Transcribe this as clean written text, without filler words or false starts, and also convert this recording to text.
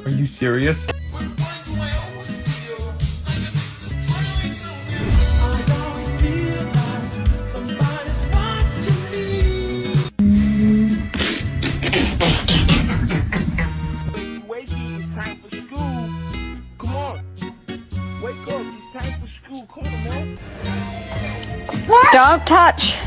Are you serious? Wakey, it's time for school. Come on. Wake up, it's time for school. Come on, man. Don't touch.